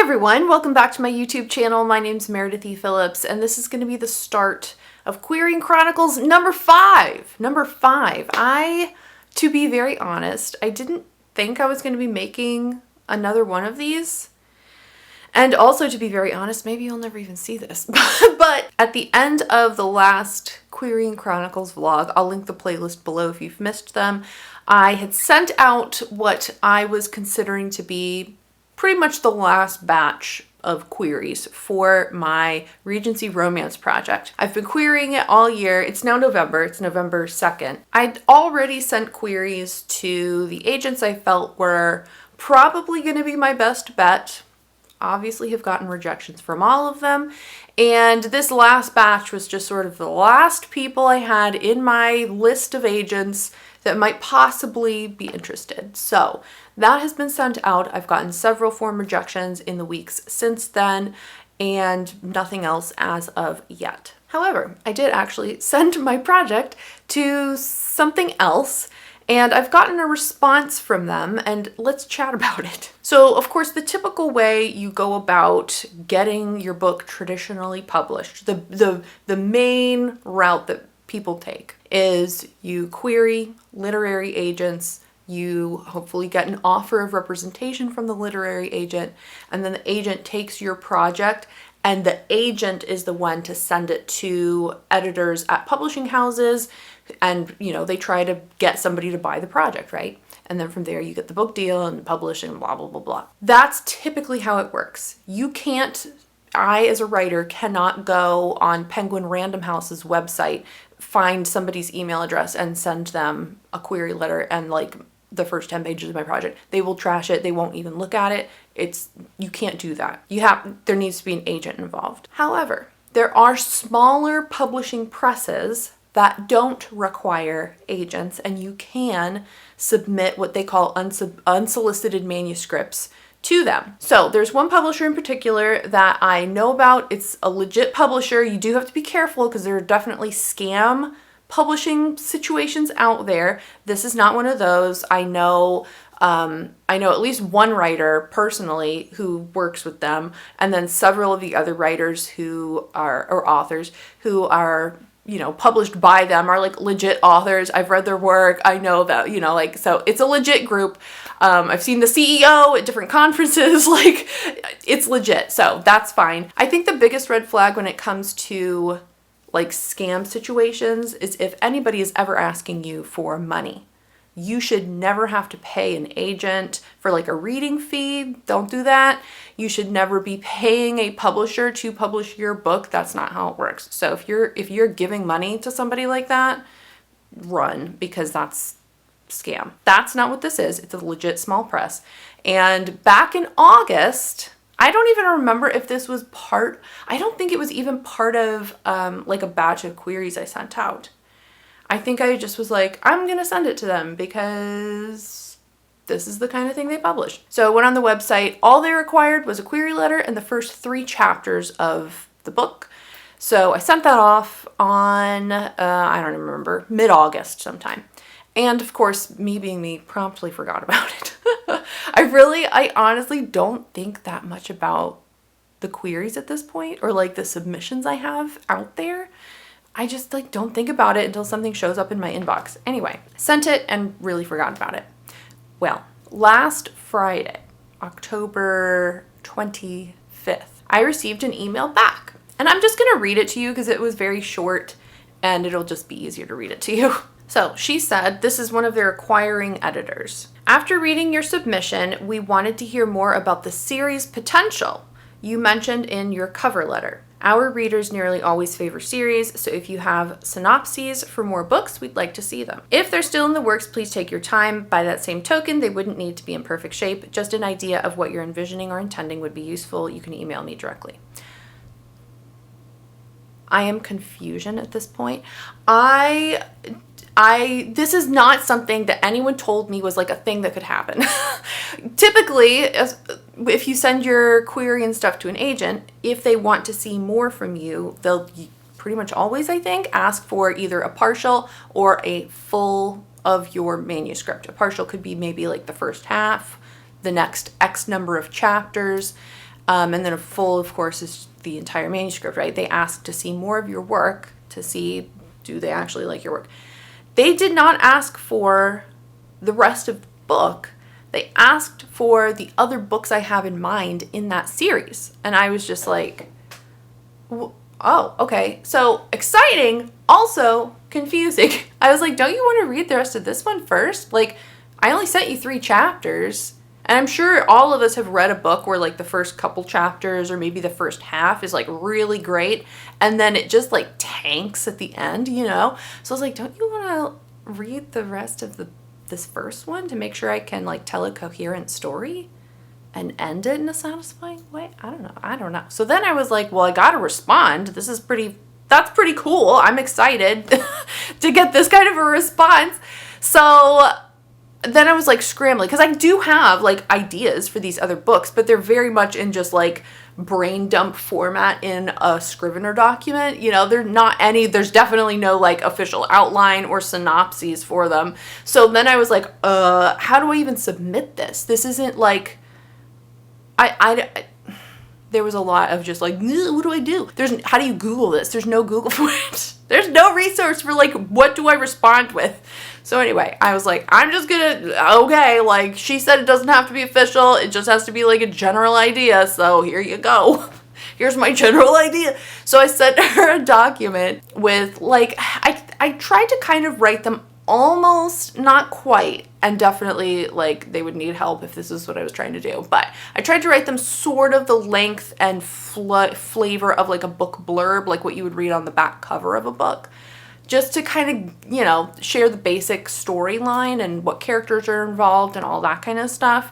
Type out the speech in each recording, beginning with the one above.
everyone, welcome back to my YouTube channel. My name's Meredith E. Phillips, and this is going to be the start of Querying Chronicles number 5. To be very honest, I didn't think I was going to be making another one of these. And also, to be very honest, maybe you'll never even see this. But at the end of the last Querying Chronicles vlog, I'll link the playlist below if you've missed them, I had sent out what I was considering to be pretty much the last batch of queries for my Regency romance project. I've been querying it all year. It's now November. It's November 2nd. I'd already sent queries to the agents I felt were probably going to be my best bet. Obviously have gotten rejections from all of them. And this last batch was just sort of the last people I had in my list of agents that might possibly be interested. So that has been sent out. I've gotten several form rejections in the weeks since then and nothing else as of yet. However, I did actually send my project to something else and I've gotten a response from them, and let's chat about it. So, of course, the typical way you go about getting your book traditionally published, the main route that people take is you query literary agents, you hopefully get an offer of representation from the literary agent, and then the agent takes your project and the agent is the one to send it to editors at publishing houses, and they try to get somebody to buy the project, right? And then from there you get the book deal and publish and blah, blah, blah, blah. That's typically how it works. I as a writer cannot go on Penguin Random House's website, find somebody's email address and send them a query letter and the first 10 pages of my project. They will trash it. They won't even look at it. You can't do that. There needs to be an agent involved. However, there are smaller publishing presses that don't require agents, and you can submit what they call unsolicited manuscripts to them. So there's one publisher in particular that I know about. It's a legit publisher. You do have to be careful because there are definitely scam publishing situations out there. This is not one of those. I know at least one writer personally who works with them, and then several of the other writers or authors who are published by them are legit authors. I've read their work. I know that, so it's a legit group. I've seen the CEO at different conferences. It's legit. So that's fine. I think the biggest red flag when it comes to scam situations is if anybody is ever asking you for money. You should never have to pay an agent for a reading fee. Don't do that. You should never be paying a publisher to publish your book. That's not how it works. So if you're giving money to somebody like that, run, because that's scam. That's not what this is. It's a legit small press. And back in August, I don't even remember if this was I don't think it was even part of a batch of queries I sent out. I think I just was I'm going to send it to them because this is the kind of thing they publish. So I went on the website. All they required was a query letter and the first 3 chapters of the book. So I sent that off on, I don't remember, mid-August sometime. And of course, me being me, promptly forgot about it. I honestly don't think that much about the queries at this point, or the submissions I have out there. I just don't think about it until something shows up in my inbox. Anyway, sent it and really forgot about it. Well, last Friday, October 25th, I received an email back. And I'm just going to read it to you because it was very short and it'll just be easier to read it to you. So she said, this is one of their acquiring editors. After reading your submission, we wanted to hear more about the series potential you mentioned in your cover letter. Our readers nearly always favor series, so if you have synopses for more books, we'd like to see them. If they're still in the works, please take your time. By that same token, they wouldn't need to be in perfect shape. Just an idea of what you're envisioning or intending would be useful. You can email me directly. I am confusion at this point. This is not something that anyone told me was a thing that could happen. Typically, if you send your query and stuff to an agent, if they want to see more from you, they'll pretty much always, I think, ask for either a partial or a full of your manuscript. A partial could be maybe the first half, the next X number of chapters, And then a full, of course, is the entire manuscript, right? They ask to see more of your work, to see, do they actually like your work? They did not ask for the rest of the book. They asked for the other books I have in mind in that series. And I was just like, oh, okay. So exciting, also confusing. I was like, don't you want to read the rest of this one first? Like, I only sent you 3 chapters. And I'm sure all of us have read a book where like the first couple chapters or maybe the first half is like really great. And then it just like tanks at the end, you know? So I was like, don't you want to read the rest of this first one to make sure I can like tell a coherent story and end it in a satisfying way? I don't know. So then I was like, well, I got to respond. That's pretty cool. I'm excited to get this kind of a response. So then I was like scrambling because I do have like ideas for these other books, but they're very much in just like brain dump format in a Scrivener document. You know, there's definitely no like official outline or synopses for them. So then I was like, how do I even submit this? This isn't like, there was a lot of just like, what do I do? How do you Google this? There's no Google for it. There's no resource for like, what do I respond with? So anyway, I was like, I'm just okay, like she said it doesn't have to be official. It just has to be like a general idea. So here you go. Here's my general idea. So I sent her a document with like, I tried to kind of write them almost, not quite, and definitely like they would need help if this is what I was trying to do, but I tried to write them sort of the length and flavor of like a book blurb, like what you would read on the back cover of a book, just to kind of, you know, share the basic storyline and what characters are involved and all that kind of stuff.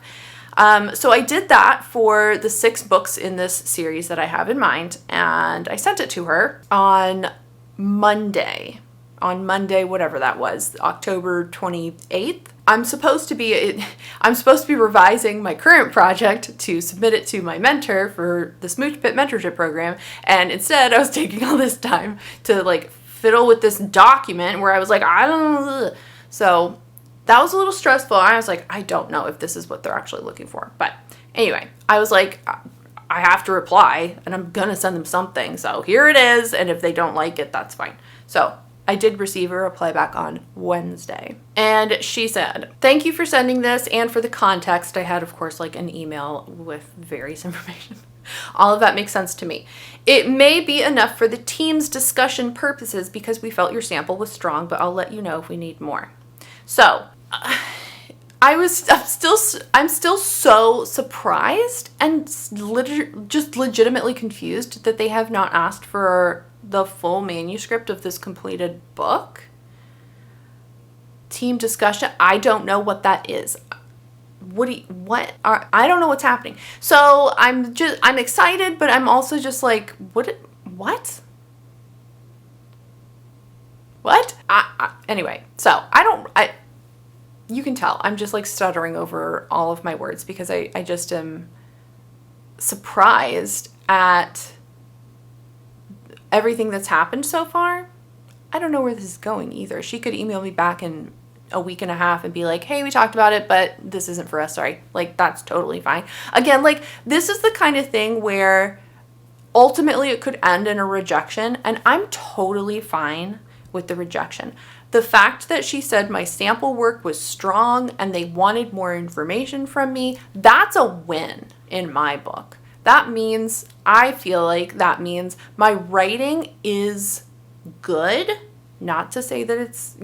So I did that for the 6 books in this series that I have in mind, and I sent it to her on Monday, whatever that was, October 28th. I'm supposed to be revising my current project to submit it to my mentor for the Smooch Pit mentorship program. And instead I was taking all this time to like fiddle with this document where I was like, I don't know. So that was a little stressful. I was like, I don't know if this is what they're actually looking for. But anyway, I was like, I have to reply and I'm going to send them something. So here it is. And if they don't like it, that's fine. So I did receive a reply back on Wednesday. And she said, thank you for sending this and for the context. I had, of course, like an email with various information. All of that makes sense to me. It may be enough for the team's discussion purposes because we felt your sample was strong, but I'll let you know if we need more. So I'm still so surprised and just legitimately confused that they have not asked for the full manuscript of this completed book. Team discussion, I don't know what that is. I don't know what's happening. So I'm excited, but I'm also just like, what? Anyway, so you can tell I'm just like stuttering over all of my words because I just am surprised at everything that's happened so far. I don't know where this is going either. She could email me back in a week and a half and be like, hey, we talked about it, but this isn't for us. Sorry. Like, that's totally fine. Again, like, this is the kind of thing where ultimately it could end in a rejection, and I'm totally fine with the rejection. The fact that she said my sample work was strong and they wanted more information from me, that's a win in my book. I feel like that means my writing is good. Not to say that it's,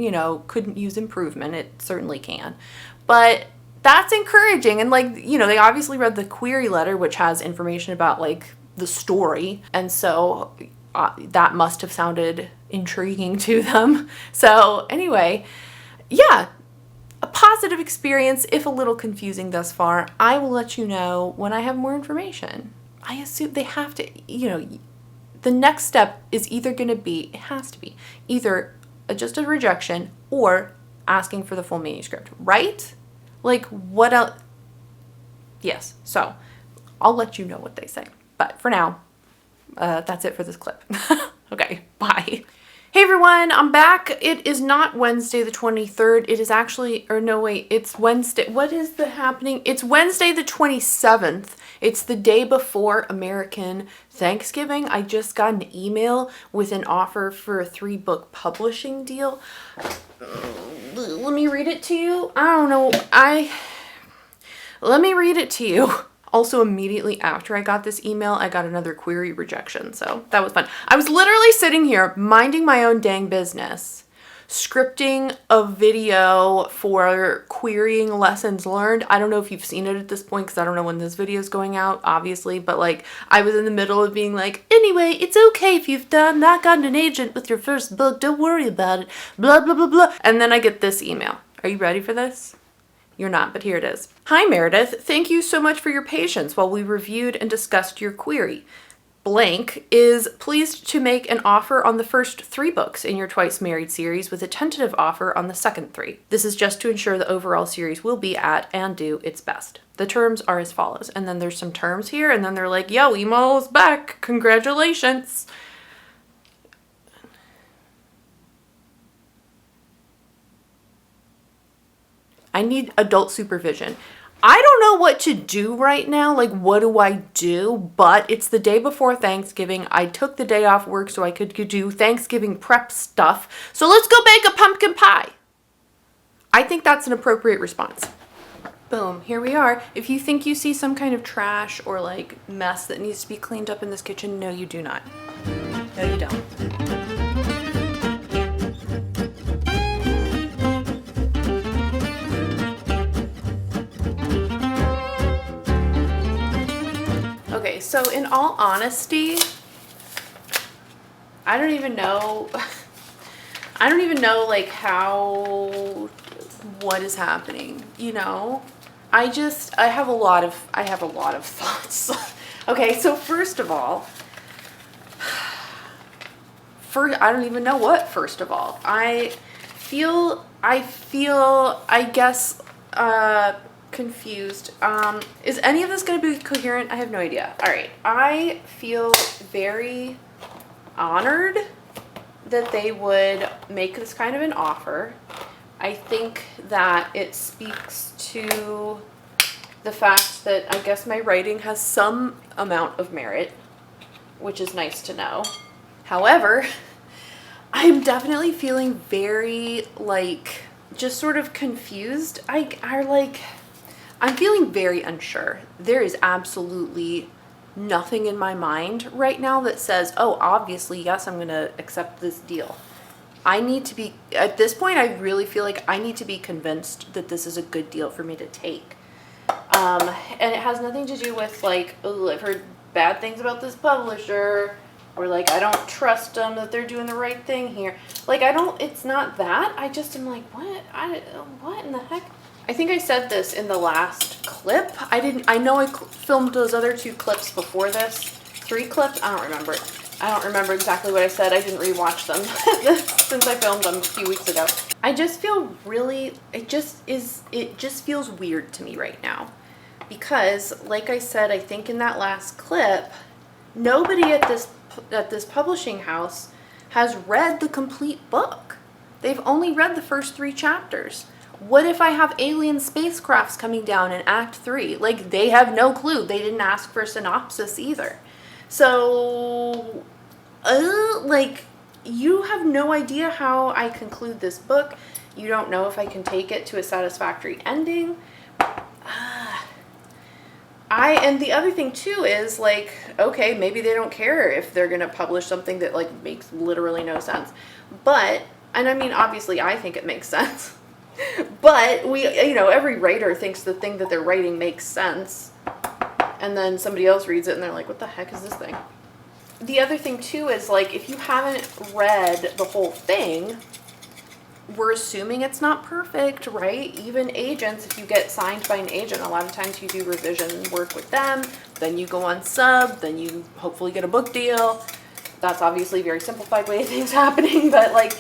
couldn't use improvement. It certainly can. But that's encouraging. And they obviously read the query letter, which has information about like the story. And so that must have sounded intriguing to them. So anyway, yeah, a positive experience, if a little confusing thus far. I will let you know when I have more information. I assume they have to, the next step is either going to be, it has to be, either just a rejection or asking for the full manuscript, right? Like, what else? Yes, so I'll let you know what they say. But for now, that's it for this clip. Okay, bye. Hey everyone, I'm back. It is not Wednesday the 23rd. It is actually, or no wait, it's Wednesday. What is the happening? It's Wednesday the 27th. It's the day before American Thanksgiving. I just got an email with an offer for a 3-book publishing deal. Let me read it to you. I don't know. Let me read it to you. Also, immediately after I got this email, I got another query rejection, so that was fun. I was literally sitting here minding my own dang business, scripting a video for querying lessons learned. I don't know if you've seen it at this point because I don't know when this video is going out, obviously, but like I was in the middle of being like, anyway, it's okay if you've not gotten an agent with your first book, don't worry about it, blah, blah, blah, blah. And then I get this email. Are you ready for this? You're not, but here it is. Hi, Meredith. Thank you so much for your patience while we reviewed and discussed your query. Blank is pleased to make an offer on the first 3 books in your Twice Married series with a tentative offer on the second 3. This is just to ensure the overall series will be at and do its best. The terms are as follows. And then there's some terms here, and then they're like, yo, email is back. Congratulations. I need adult supervision. I don't know what to do right now. Like, what do I do? But it's the day before Thanksgiving. I took the day off work so I could do Thanksgiving prep stuff. So let's go bake a pumpkin pie. I think that's an appropriate response. Boom, here we are. If you think you see some kind of trash or like mess that needs to be cleaned up in this kitchen, no, you do not. No, you don't. Okay, so in all honesty, I don't even know like what is happening, you know? I have a lot of thoughts. Okay, so first of all, I don't even know what first of all. I feel, I guess, confused. Is any of this going to be coherent? I have no idea. All right. I feel very honored that they would make this kind of an offer. I think that it speaks to the fact that I guess my writing has some amount of merit, which is nice to know. However, I'm definitely feeling very like just sort of confused. I'm feeling very unsure. There is absolutely nothing in my mind right now that says, oh, obviously, yes, I'm going to accept this deal. I need to be, at this point, I really feel like I need to be convinced that this is a good deal for me to take. And it has nothing to do with like, oh, I've heard bad things about this publisher, or like, I don't trust them that they're doing the right thing here. Like, it's not that. I just am like, what in the heck? I think I said this in the last clip. I know I filmed those other 2 clips before this. 3 clips? I don't remember. I don't remember exactly what I said. I didn't rewatch them since I filmed them a few weeks ago. I just feel really, it just feels weird to me right now. Because, like I said, I think in that last clip, nobody at this publishing house has read the complete book. They've only read the first 3 chapters. What if I have alien spacecrafts coming down in Act 3? Like, they have no clue. They didn't ask for a synopsis either. So, like, you have no idea how I conclude this book. You don't know if I can take it to a satisfactory ending. And the other thing, too, is, like, okay, maybe they don't care if they're going to publish something that, like, makes literally no sense. But, and I mean, obviously, I think it makes sense. But every writer thinks the thing that they're writing makes sense. And then somebody else reads it and they're like, what the heck is this thing? The other thing too is like, if you haven't read the whole thing, we're assuming it's not perfect, right? Even agents, if you get signed by an agent, a lot of times you do revision work with them, then you go on sub, then you hopefully get a book deal. That's obviously a very simplified way of things happening, but like,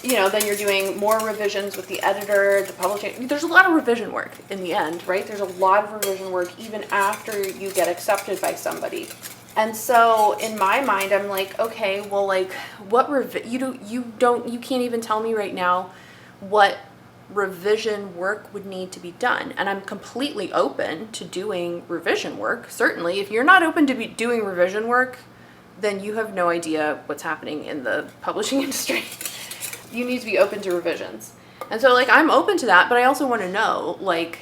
then you're doing more revisions with the editor, the publishing. There's a lot of revision work in the end, right? There's a lot of revision work even after you get accepted by somebody. And so in my mind, I'm like, okay, well, like, what you can't even tell me right now what revision work would need to be done. And I'm completely open to doing revision work. Certainly, if you're not open to be doing revision work, then you have no idea what's happening in the publishing industry. You need to be open to revisions. And so, like, I'm open to that, but I also want to know, like,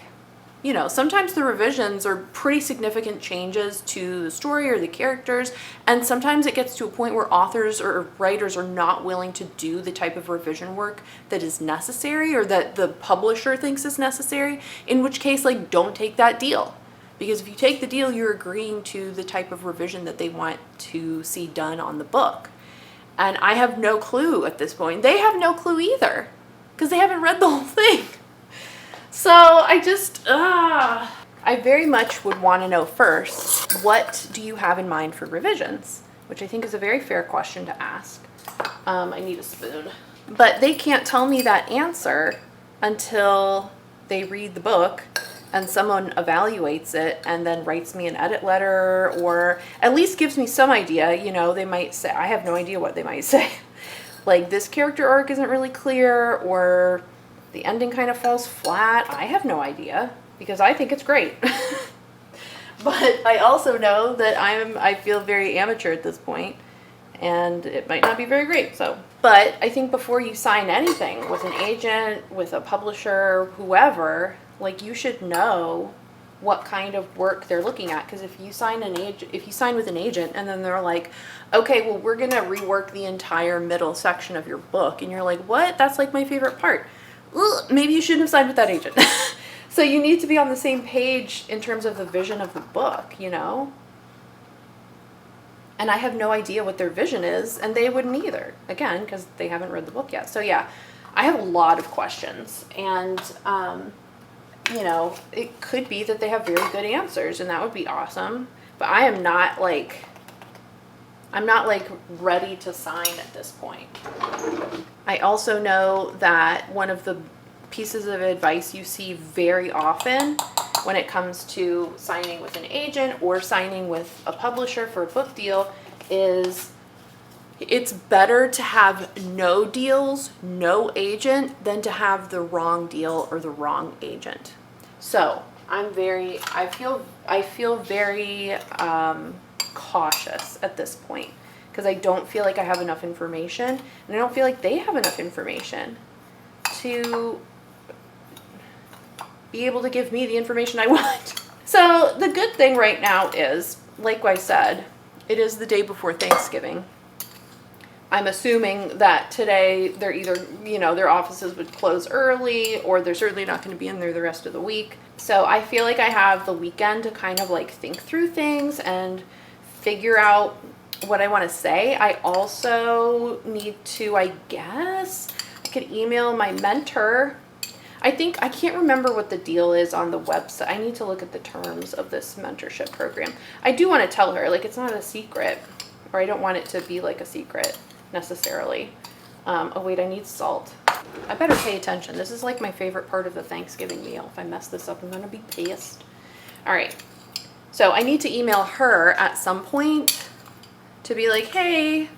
you know, sometimes the revisions are pretty significant changes to the story or the characters, and sometimes it gets to a point where authors or writers are not willing to do the type of revision work that is necessary or that the publisher thinks is necessary, in which case, like, don't take that deal. Because if you take the deal, you're agreeing to the type of revision that they want to see done on the book. And I have no clue at this point. They have no clue either, because they haven't read the whole thing. So I very much would want to know first, what do you have in mind for revisions? Which I think is a very fair question to ask. I need a spoon. But they can't tell me that answer until they read the book and someone evaluates it and then writes me an edit letter, or at least gives me some idea. You know, they might say, I have no idea what they might say. Like, this character arc isn't really clear, or the ending kind of falls flat. I have no idea, because I think it's great. But I also know that I feel very amateur at this point, and it might not be very great. But I think before you sign anything with an agent, with a publisher, whoever, like, you should know what kind of work they're looking at. Because if you sign with an agent and then they're like, okay, well, we're gonna rework the entire middle section of your book, and you're like, what? That's like my favorite part. Ugh, maybe you shouldn't have signed with that agent. So you need to be on the same page in terms of the vision of the book, you know? And I have no idea what their vision is, and they wouldn't either, again, because they haven't read the book yet. So yeah, I have a lot of questions, and you know, it could be that they have very good answers, and that would be awesome. But I'm not like ready to sign at this point. I also know that one of the pieces of advice you see very often when it comes to signing with an agent or signing with a publisher for a book deal is it's better to have no deals, no agent, than to have the wrong deal or the wrong agent. So I feel very cautious at this point, because I don't feel like I have enough information, and I don't feel like they have enough information to be able to give me the information I want. So the good thing right now is, like I said, it is the day before Thanksgiving. I'm assuming that today they're either, you know, their offices would close early, or they're certainly not going to be in there the rest of the week. So I feel like I have the weekend to kind of like think through things and figure out what I want to say. I also need to, I guess, I could email my mentor. I can't remember what the deal is on the website. I need to look at the terms of this mentorship program. I do want to tell her, like, it's not a secret, or I don't want it to be like a secret necessarily. Oh wait, I need salt. I better pay attention. This is like my favorite part of the Thanksgiving meal. If I mess this up, I'm gonna be pissed. All right, so I need to email her at some point to be like, hey,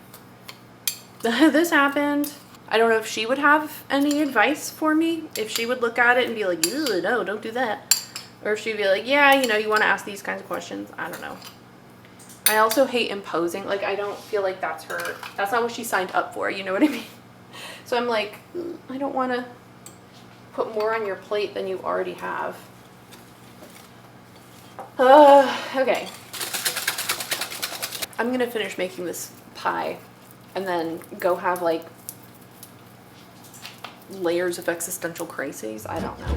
this happened. I don't know if she would have any advice for me, if she would look at it and be like, ew, no, don't do that. Or if she'd be like, yeah, you know, you want to ask these kinds of questions. I don't know. I also hate imposing. Like, I don't feel like that's not what she signed up for. You know what I mean? So I'm like, I don't want to put more on your plate than you already have. Okay. I'm going to finish making this pie and then go have, like, layers of existential crises. I don't know.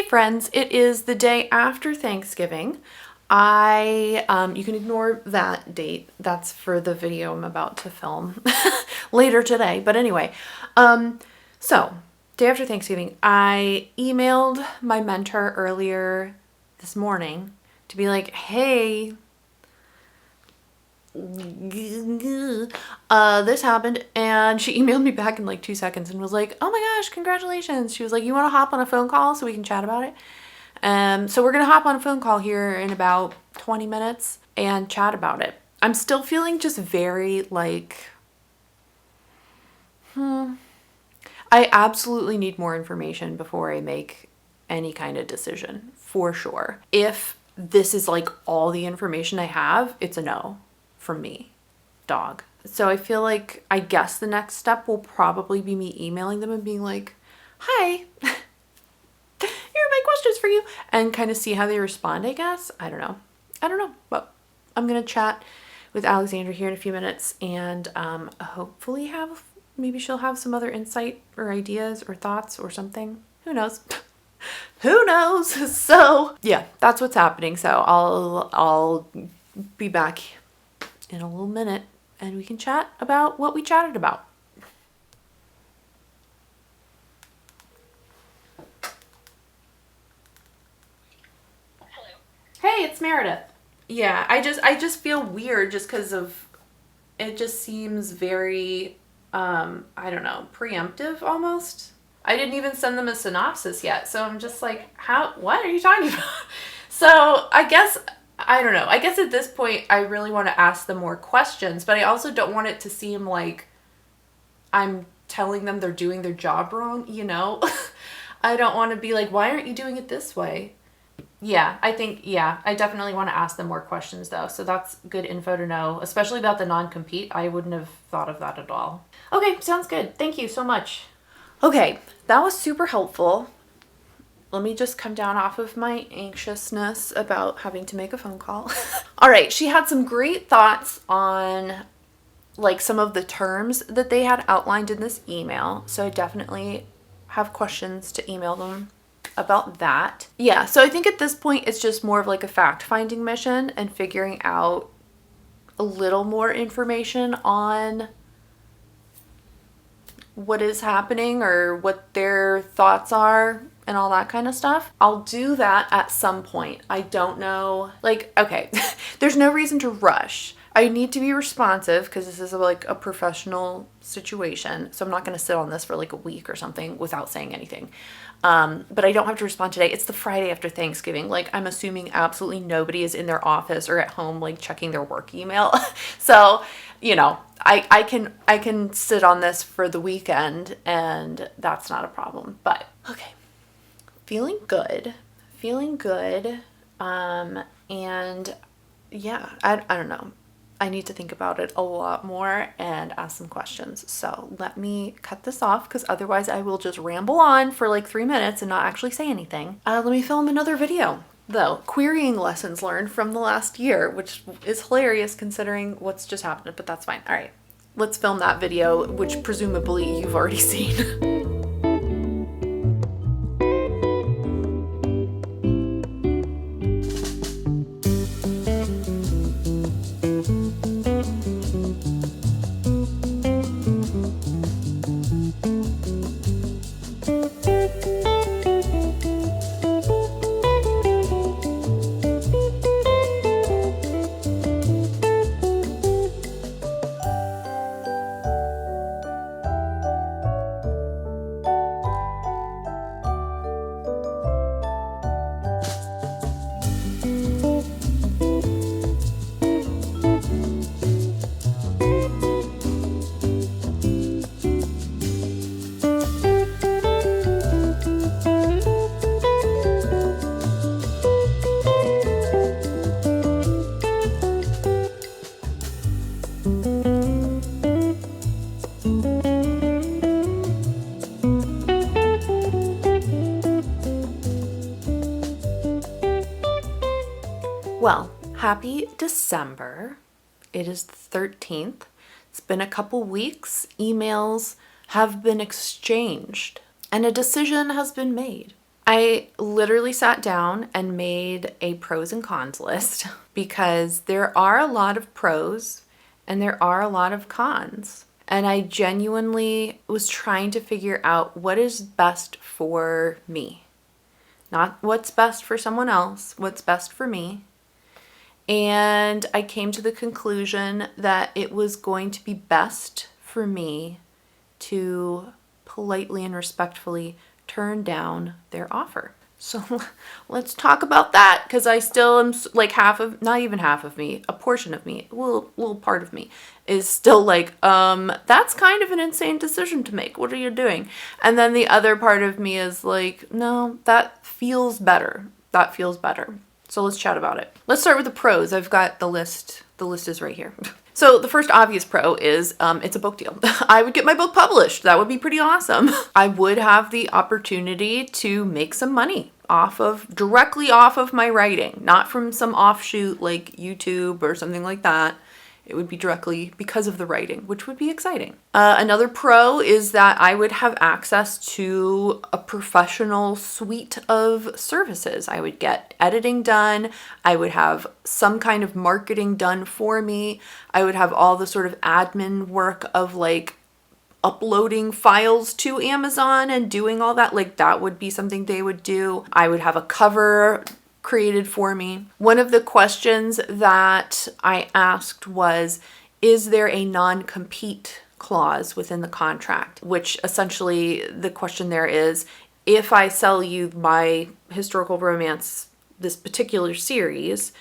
Friends, it is the day after Thanksgiving. you can ignore that date. That's for the video I'm about to film later today. But anyway, so day after Thanksgiving, I emailed my mentor earlier this morning to be like, hey, this happened. And she emailed me back in like 2 seconds and was like, oh my gosh, congratulations. She was like, you want to hop on a phone call so we can chat about it? So we're going to hop on a phone call here in about 20 minutes and chat about it. I'm still feeling just very like, I absolutely need more information before I make any kind of decision, for sure. If this is like all the information I have, it's a no from me, dog. So I feel like, I guess the next step will probably be me emailing them and being like, hi, here are my questions for you, and kind of see how they respond, I guess. I don't know, but I'm going to chat with Alexandra here in a few minutes and hopefully maybe she'll have some other insight or ideas or thoughts or something. Who knows? Who knows? So yeah, that's what's happening. So I'll be back in a little minute and we can chat about what we chatted about. Hello. Hey, it's Meredith. Yeah, I just feel weird just because of it. Just seems very I don't know, preemptive almost. I didn't even send them a synopsis yet, so I'm just like, what are you talking about? So I guess, I don't know, I guess at this point I really want to ask them more questions, but I also don't want it to seem like I'm telling them they're doing their job wrong, you know? I don't want to be like, why aren't you doing it this way? Yeah, I definitely want to ask them more questions though. So that's good info to know, especially about the non-compete. I wouldn't have thought of that at all. Okay, sounds good. Thank you so much. Okay, that was super helpful. Let me just come down off of my anxiousness about having to make a phone call. All right, she had some great thoughts on like some of the terms that they had outlined in this email. So I definitely have questions to email them about that. Yeah, so I think at this point it's just more of like a fact-finding mission and figuring out a little more information on what is happening or what their thoughts are and all that kind of stuff. I'll do that at some point. I don't know, like, okay, there's no reason to rush. I need to be responsive because this is like a professional situation. So I'm not going to sit on this for like a week or something without saying anything. But I don't have to respond today. It's the Friday after Thanksgiving. Like, I'm assuming absolutely nobody is in their office or at home, like checking their work email. So, you know, I can sit on this for the weekend and that's not a problem. But okay. Feeling good. And yeah, I don't know. I need to think about it a lot more and ask some questions. So let me cut this off because otherwise I will just ramble on for like 3 minutes and not actually say anything. Let me film another video though. Querying lessons learned from the last year, which is hilarious considering what's just happened, but that's fine. All right, let's film that video, which presumably you've already seen. Well, happy December. It is the 13th. It's been a couple weeks. Emails have been exchanged and a decision has been made. I literally sat down and made a pros and cons list because there are a lot of pros and there are a lot of cons. And I genuinely was trying to figure out what is best for me. Not what's best for someone else, what's best for me. And I came to the conclusion that it was going to be best for me to politely and respectfully turn down their offer. So let's talk about that, because I still am like not even half of me, a portion of me, a little part of me is still like, that's kind of an insane decision to make. What are you doing? And then the other part of me is like, no, that feels better. That feels better. So let's chat about it. Let's start with the pros. I've got the list. The list is right here. So the first obvious pro is it's a book deal. I would get my book published. That would be pretty awesome. I would have the opportunity to make some money directly off of my writing, not from some offshoot like YouTube or something like that. It would be directly because of the writing, which would be exciting. Another pro is that I would have access to a professional suite of services. I would get editing done. I would have some kind of marketing done for me. I would have all the sort of admin work of like uploading files to Amazon and doing all that. Like that would be something they would do. I would have a cover created for me. One of the questions that I asked was, is there a non-compete clause within the contract? Which essentially the question there is, if I sell you my historical romance, this particular series,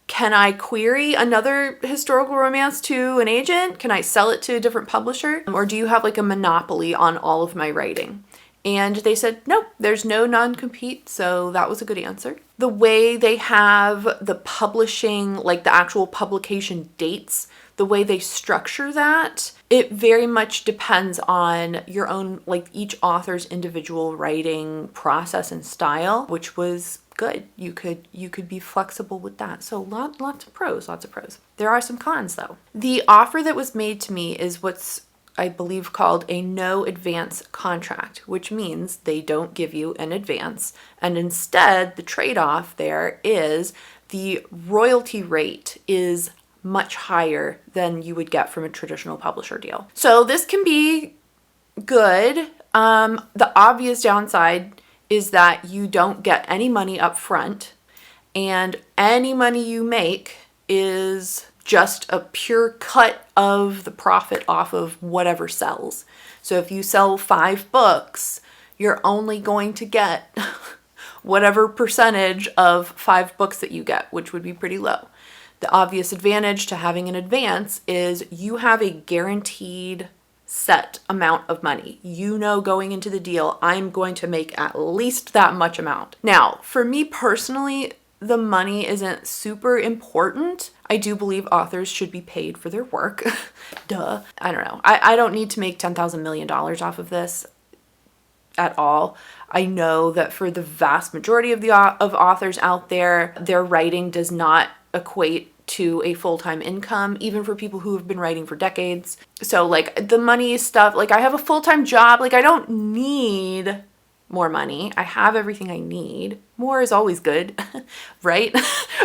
can I query another historical romance to an agent? Can I sell it to a different publisher? Or do you have like a monopoly on all of my writing? And they said, nope, there's no non-compete, so that was a good answer. The way they have the publishing, like the actual publication dates, the way they structure that, it very much depends on your own, like each author's individual writing process and style, which was good. You could be flexible with that. So lots of pros. There are some cons though. The offer that was made to me is what's I believe called a no advance contract, which means they don't give you an advance. And instead, the trade-off there is the royalty rate is much higher than you would get from a traditional publisher deal. So this can be good. The obvious downside is that you don't get any money up front, and any money you make is just a pure cut of the profit off of whatever sells. So if you sell 5 books, you're only going to get whatever percentage of 5 books that you get, which would be pretty low. The obvious advantage to having an advance is you have a guaranteed set amount of money. You know, going into the deal, I'm going to make at least that much amount. Now, for me personally, the money isn't super important. I do believe authors should be paid for their work. Duh. I don't know. I don't need to make $10,000 million off of this at all. I know that for the vast majority of authors out there, their writing does not equate to a full-time income, even for people who have been writing for decades. So like the money stuff, like I have a full-time job, like I don't need more money. I have everything I need. More is always good, right?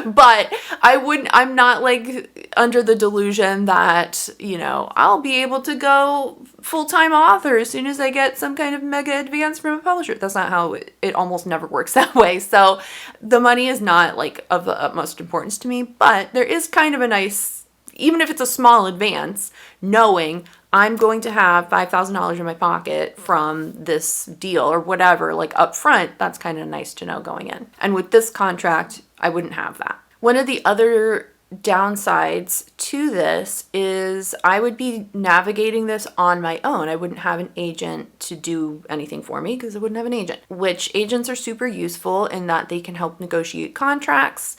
But I'm not like under the delusion that, you know, I'll be able to go full-time author as soon as I get some kind of mega advance from a publisher. That's not how it almost never works that way. So the money is not like of the utmost importance to me, but there is kind of a nice, even if it's a small advance, knowing I'm going to have $5,000 in my pocket from this deal or whatever, like up front, that's kind of nice to know going in. And with this contract, I wouldn't have that. One of the other downsides to this is I would be navigating this on my own. I wouldn't have an agent to do anything for me because I wouldn't have an agent, which agents are super useful in that they can help negotiate contracts.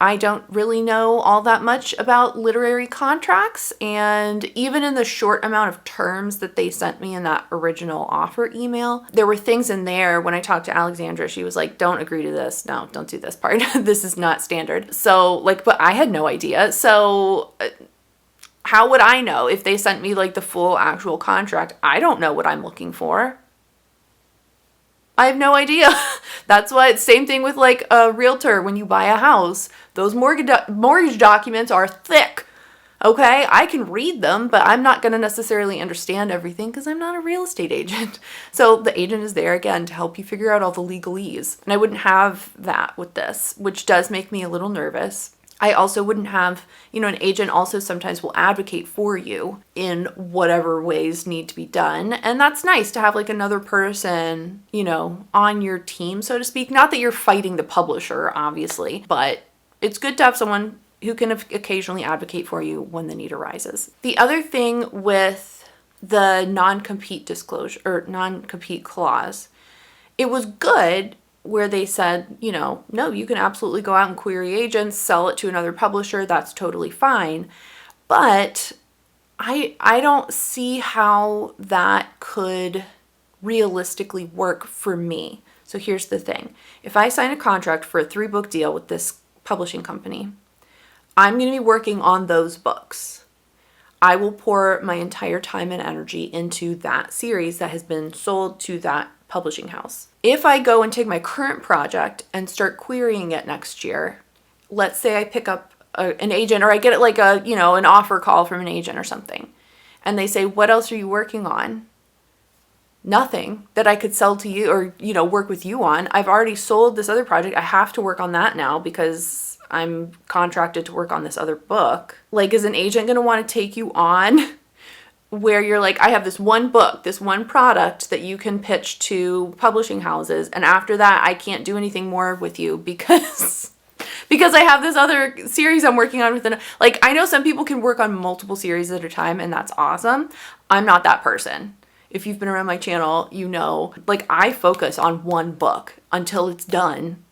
I don't really know all that much about literary contracts, and even in the short amount of terms that they sent me in that original offer email, there were things in there. When I talked to Alexandra, she was like, don't agree to this. No, don't do this part. This is not standard. So like, but I had no idea. So how would I know if they sent me like the full actual contract? I don't know what I'm looking for. I have no idea. That's why it's same thing with like a realtor. When you buy a house, those mortgage documents are thick. Okay, I can read them, but I'm not going to necessarily understand everything because I'm not a real estate agent. So the agent is there again to help you figure out all the legalese. And I wouldn't have that with this, which does make me a little nervous. I also wouldn't have, an agent also sometimes will advocate for you in whatever ways need to be done. And that's nice to have like another person, on your team, so to speak. Not that you're fighting the publisher, obviously, but it's good to have someone who can occasionally advocate for you when the need arises. The other thing with the non-compete disclosure or non-compete clause, it was good where they said, no, you can absolutely go out and query agents, sell it to another publisher. That's totally fine. But I don't see how that could realistically work for me. So here's the thing. If I sign a contract for a 3-book deal with this publishing company, I'm going to be working on those books. I will pour my entire time and energy into that series that has been sold to that publishing house. If I go and take my current project and start querying it next year, let's say I pick up an agent or I get it like an offer call from an agent or something, and they say, what else are you working on? Nothing that I could sell to you or, work with you on. I've already sold this other project. I have to work on that now because I'm contracted to work on this other book. Like, is an agent going to want to take you on where you're like, I have this one book, this one product that you can pitch to publishing houses, and after that, I can't do anything more with you because I have this other series I'm working on within. Like, I know some people can work on multiple series at a time, and that's awesome. I'm not that person. If you've been around my channel, like I focus on one book until it's done.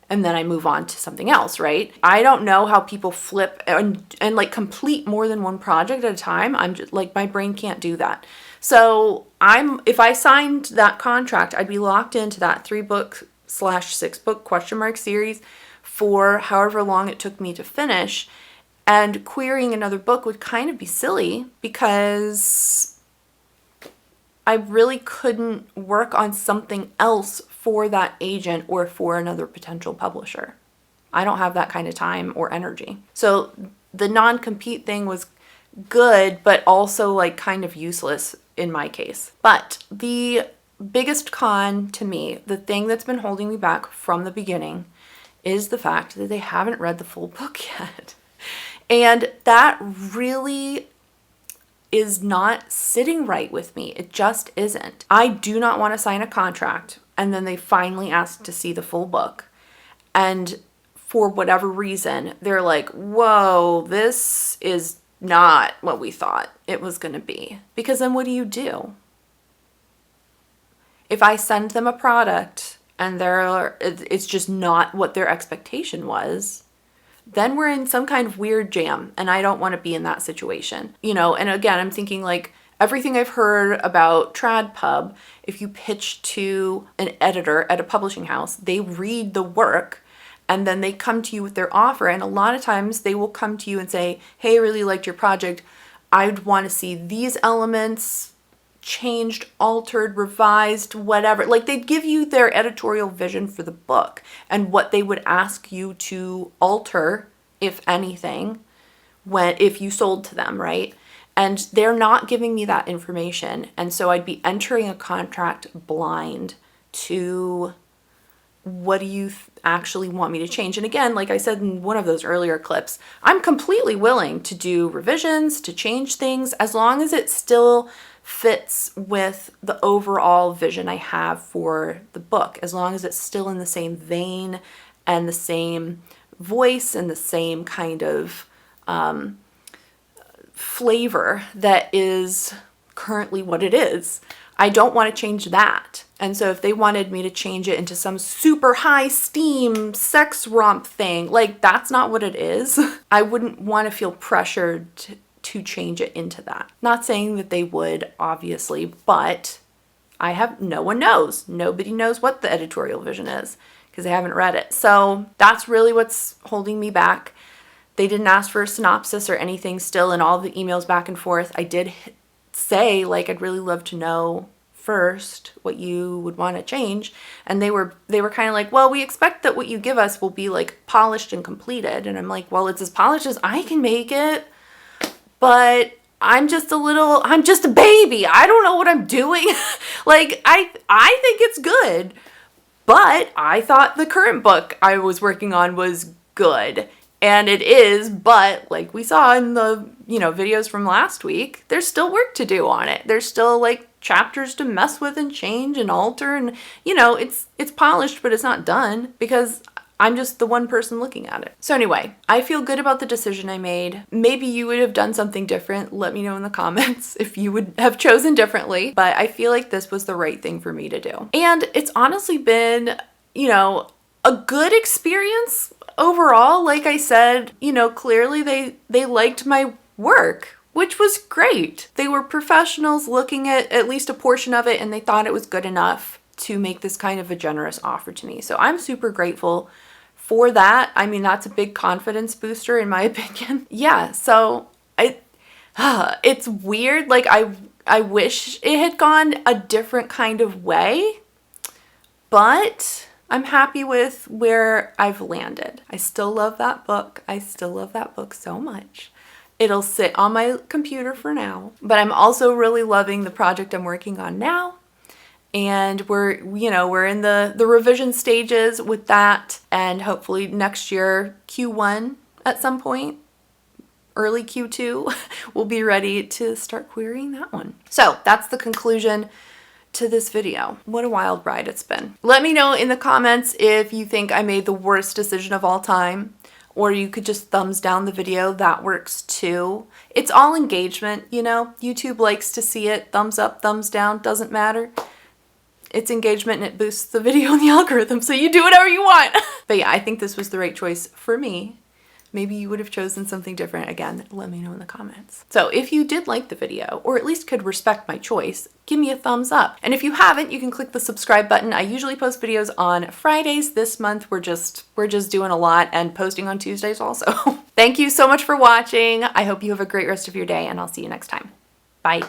And then I move on to something else, right? I don't know how people flip and like complete more than one project at a time. I'm just like, my brain can't do that. So if I signed that contract, I'd be locked into that 3-book/6-book ? Series for however long it took me to finish. And querying another book would kind of be silly because I really couldn't work on something else for that agent or for another potential publisher. I don't have that kind of time or energy. So the non-compete thing was good, but also like kind of useless in my case. But the biggest con to me, the thing that's been holding me back from the beginning, is the fact that they haven't read the full book yet. And that really is not sitting right with me. It just isn't. I do not want to sign a contract and then they finally ask to see the full book. And for whatever reason, they're like, whoa, this is not what we thought it was going to be. Because then what do you do? If I send them a product and it's just not what their expectation was, then we're in some kind of weird jam, and I don't want to be in that situation. And again, I'm thinking like everything I've heard about TradPub, if you pitch to an editor at a publishing house, they read the work and then they come to you with their offer. And a lot of times they will come to you and say, hey, I really liked your project. I'd want to see these elements changed, altered, revised, whatever. Like they'd give you their editorial vision for the book and what they would ask you to alter, if anything, if you sold to them, right? And they're not giving me that information. And so I'd be entering a contract blind to what do you actually want me to change? And again, like I said in one of those earlier clips, I'm completely willing to do revisions, to change things, as long as it still fits with the overall vision I have for the book, as long as it's still in the same vein and the same voice and the same kind of flavor that is currently what it is. I don't want to change that. And so if they wanted me to change it into some super high steam sex romp thing, like that's not what it is. I wouldn't want to feel pressured to change it into that. Not saying that they would, obviously, but no one knows. Nobody knows what the editorial vision is because they haven't read it. So that's really what's holding me back. They didn't ask for a synopsis or anything still in all the emails back and forth. I did say, like, I'd really love to know first what you would want to change, and they were kind of like, well, we expect that what you give us will be like polished and completed. And I'm like, well, it's as polished as I can make it, but I'm just a baby. I don't know what I'm doing. Like, I think it's good, but I thought the current book I was working on was good. And it is, but like we saw in the, videos from last week, there's still work to do on it. There's still like chapters to mess with and change and alter, and it's polished, but it's not done because I'm just the one person looking at it. So anyway, I feel good about the decision I made. Maybe you would have done something different. Let me know in the comments if you would have chosen differently, but I feel like this was the right thing for me to do. And it's honestly been, a good experience overall. Like I said, clearly they liked my work, which was great. They were professionals looking at least a portion of it, and they thought it was good enough to make this kind of a generous offer to me. So I'm super grateful for that. I mean, that's a big confidence booster in my opinion. Yeah, so it's weird. Like I wish it had gone a different kind of way, but I'm happy with where I've landed. I still love that book. I still love that book so much. It'll sit on my computer for now, but I'm also really loving the project I'm working on now. And we're in the revision stages with that, and hopefully next year, Q1 at some point, early Q2, we'll be ready to start querying that one. So that's the conclusion to this video. What a wild ride it's been. Let me know in the comments if you think I made the worst decision of all time, or you could just thumbs down the video. That works too. It's all engagement, YouTube likes to see it. Thumbs up, thumbs down, doesn't matter. It's engagement and it boosts the video in the algorithm, so you do whatever you want. But yeah, I think this was the right choice for me. Maybe you would have chosen something different. Again, let me know in the comments. So if you did like the video, or at least could respect my choice, give me a thumbs up. And if you haven't, you can click the subscribe button. I usually post videos on Fridays. This month, we're just doing a lot and posting on Tuesdays also. Thank you so much for watching. I hope you have a great rest of your day, and I'll see you next time. Bye.